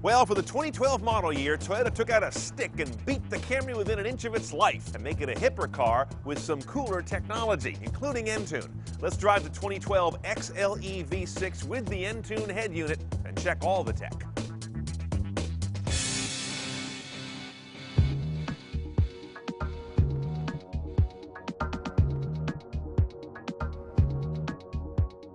Well, for the 2012 model year, Toyota took out a stick and beat the Camry within an inch of its life and make it a hipper car with some cooler technology, including Entune. Let's drive the 2012 XLE V6 with the Entune head unit and check all the tech.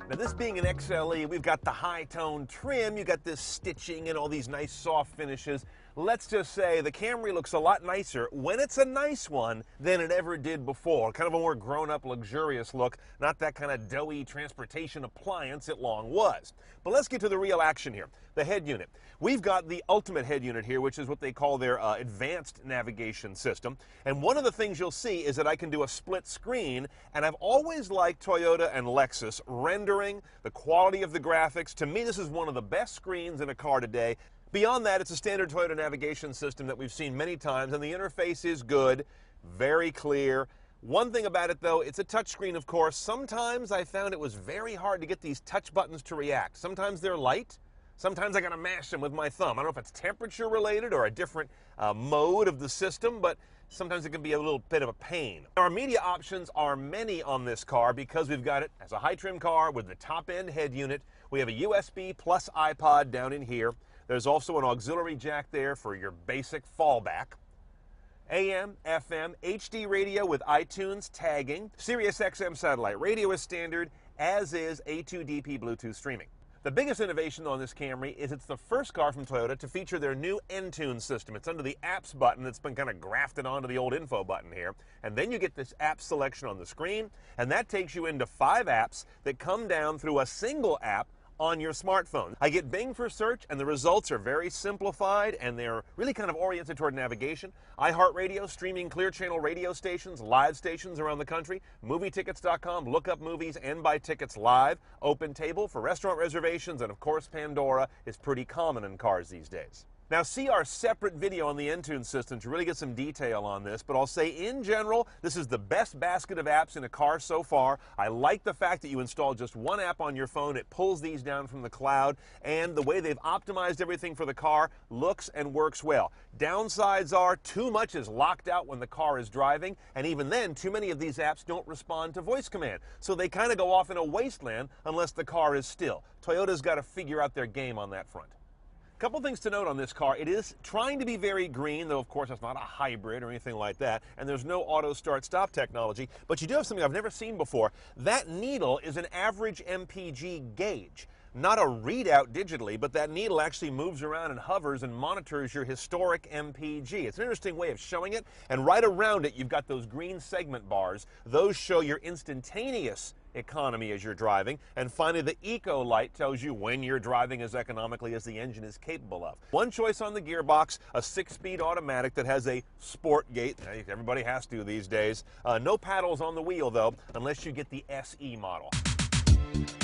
Now, this being an XLE, we've got the high-tone trim, you got this stitching and all these nice soft finishes. Let's just say the Camry looks a lot nicer when it's a nice one than it ever did before. Kind of a more grown-up, luxurious look, not that kind of doughy transportation appliance it long was. But let's get to the real action here, the head unit. We've got the ultimate head unit here, which is what they call their advanced navigation system. And one of the things you'll see is that I can do a split screen, and I've always liked Toyota and Lexus rendering, the quality of the graphics. To me, this is one of the best screens in a car today. Beyond that, it's a standard Toyota navigation system that we've seen many times, and the interface is good, very clear. One thing about it, though, it's a touchscreen, of course. Sometimes I found it was very hard to get these touch buttons to react. Sometimes they're light. Sometimes I gotta mash them with my thumb. I don't know if it's temperature related or a different mode of the system, but sometimes it can be a little bit of a pain. Our media options are many on this car because we've got it as a high trim car with the top end head unit. We have a USB plus iPod down in here. There's also an auxiliary jack there for your basic fallback. AM, FM, HD radio with iTunes tagging. Sirius XM satellite radio is standard, as is A2DP Bluetooth streaming. The biggest innovation on this Camry is it's the first car from Toyota to feature their new Entune system. It's under the apps button that's been kind of grafted onto the old info button here. And then you get this app selection on the screen, and that takes you into 5 apps that come down through a single app on your smartphone. I get Bing for search, and the results are very simplified, and they're really kind of oriented toward navigation. iHeartRadio, streaming Clear Channel radio stations, live stations around the country, movietickets.com, look up movies and buy tickets live, Open Table for restaurant reservations, and of course Pandora is pretty common in cars these days. Now, see our separate video on the Entune system to really get some detail on this, but I'll say in general, this is the best basket of apps in a car so far. I like the fact that you install just one app on your phone, it pulls these down from the cloud, and the way they've optimized everything for the car looks and works well. Downsides are too much is locked out when the car is driving, and even then, too many of these apps don't respond to voice command, so they kind of go off in a wasteland unless the car is still. Toyota's got to figure out their game on that front. Couple things to note on this car. It is trying to be very green, though of course it's not a hybrid or anything like that, and there's no auto start stop technology, but you do have something I've never seen before. That needle is an average MPG gauge. Not a readout digitally, but that needle actually moves around and hovers and monitors your historic MPG. It's an interesting way of showing it, and right around it you've got those green segment bars. Those show your instantaneous economy as you're driving, and finally the eco light tells you when you're driving as economically as the engine is capable of. One choice on the gearbox, a 6-speed automatic that has a sport gate. Everybody has to these days. No paddles on the wheel though, unless you get the SE model.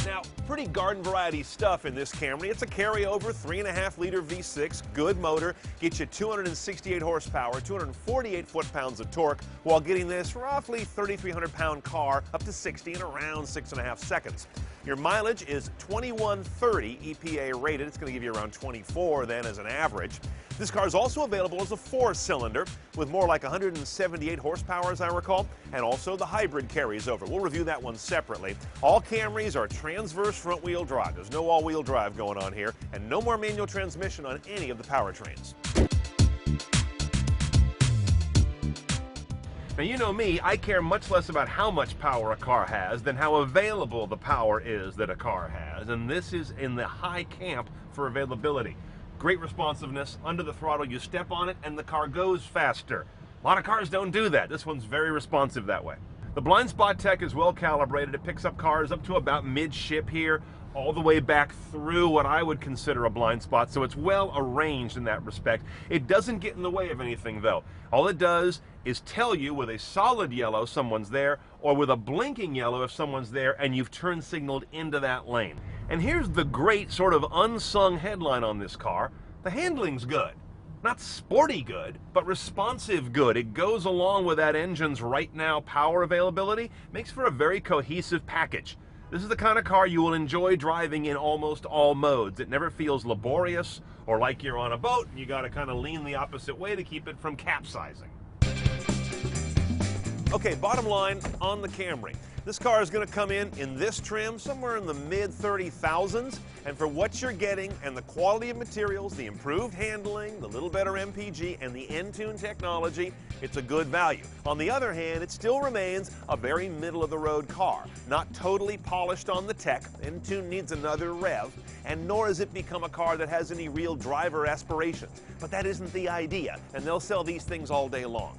Now, pretty garden variety stuff in this Camry. It's a carryover 3.5-liter V6, good motor, gets you 268 horsepower, 248 foot-pounds of torque, while getting this roughly 3,300-pound car up to 60 in around 6.5 seconds. Your mileage is 2130 EPA rated. It's going to give you around 24 then as an average. This car is also available as a 4-cylinder with more like 178 horsepower as I recall, and also the hybrid carries over. We'll review that one separately. All Camrys are transverse front-wheel drive. There's no all-wheel drive going on here, and no more manual transmission on any of the powertrains. Now, you know me, I care much less about how much power a car has than how available the power is that a car has, and this is in the high camp for availability. Great responsiveness. Under the throttle, you step on it and the car goes faster. A lot of cars don't do that. This one's very responsive that way. The blind spot tech is well calibrated. It picks up cars up to about mid-ship here, all the way back through what I would consider a blind spot, so it's well arranged in that respect. It doesn't get in the way of anything though. All it does is tell you with a solid yellow someone's there, or with a blinking yellow if someone's there and you've turn signaled into that lane. And here's the great sort of unsung headline on this car: the handling's good. Not sporty good, but responsive good. It goes along with that engine's right now power availability, makes for a very cohesive package. This is the kind of car you will enjoy driving in almost all modes. It never feels laborious or like you're on a boat and you got to kind of lean the opposite way to keep it from capsizing. Okay, bottom line on the Camry. This car is going to come in this trim, somewhere in the mid-30,000s, and for what you're getting and the quality of materials, the improved handling, the little better MPG, and the Entune technology, it's a good value. On the other hand, it still remains a very middle-of-the-road car, not totally polished on the tech. Entune needs another rev, and nor has it become a car that has any real driver aspirations. But that isn't the idea, and they'll sell these things all day long.